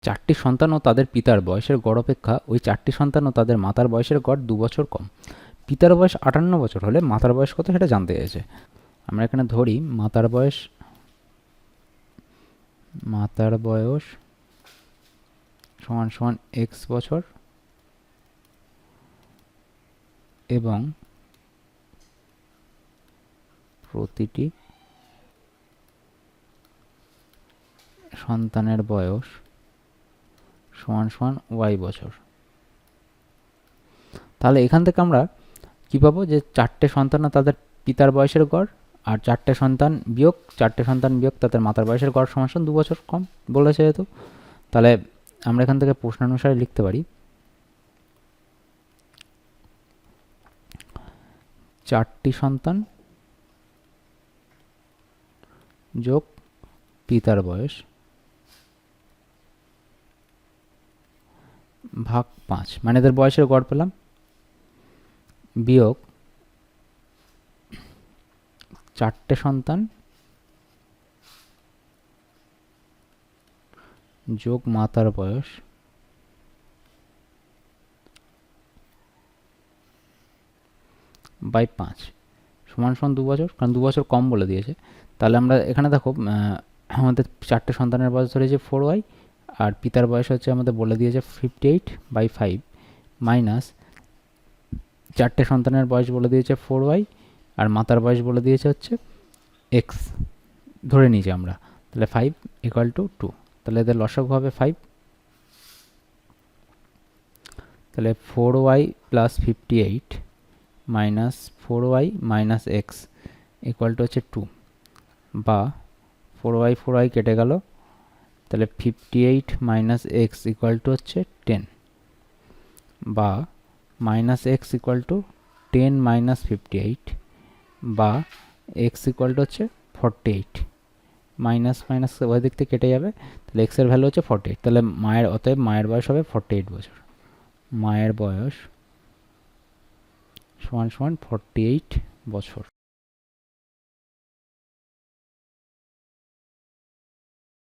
চারটি সন্তান ও তাদের পিতার বয়সের গড় অপেক্ষা ওই চারটি সন্তান ও তাদের মাতার বয়সের গড় 2 বছর কম। পিতার বয়স 58 বছর হলে মাতার বয়স কত সেটা জানতে চাইছে। আমরা এখানে ধরি মাতার বয়স সমান সমান x বছর এবং প্রতিটি সন্তানের বয়স সমান সমান y বছর। তাহলে এখান থেকে আমরা কি পাবো, যে চারটে সন্তান ও তাদের পিতার বয়সের গড় আর চারটে সন্তান বিয়োগ তাদের মাতার বয়সের গড় সমান সমান 2 বছর কম বলেছে যেহেতু, তাহলে আমরা এখান থেকে প্রশ্নানুসারে লিখতে পারি চারটি সন্তান যোগ পিতার বয়স ভাগ 5, মানে এদের বয়সের গড় পেলাম, বিয়োগ চারটে সন্তান যোগ মাতার বয়স বাই 5 সমান সমান 2 বছর, কারণ 2 বছর কম বলে দিয়েছে। তাহলে আমরা এখানে দেখো আমাদের চারটে সন্তানের বয়স ধরেছে 4y আর পিতার বয়স হচ্ছে আমাদের বলে দিয়েছে 58/5 মাইনাস চারটে সন্তানের বয়স বলে দিয়েছে 4y আর মাতার বয়স বলে দিয়েছে হচ্ছে x ধরে নিয়েছি আমরা, তাহলে 5 = 2। তাহলে এদের লসাগু হবে 5, তাহলে 4y + 58 minus 4y minus x equal to হচ্ছে 2, বা 4y কেটে গেল, তাহলে 58 মাইনাস x ইকুয়াল টু হচ্ছে 10, বা minus x equal to 10 minus 58, বা x ইকুয়াল টু হচ্ছে 48, মাইনাস মাইনাস ওই দিক থেকে কেটে যাবে, তাহলে x এর ভ্যালু হচ্ছে 48। তাহলে অতএব মায়ের বয়স হবে 48 বছর। মায়ের বয়স সমান সমান 48 বছর।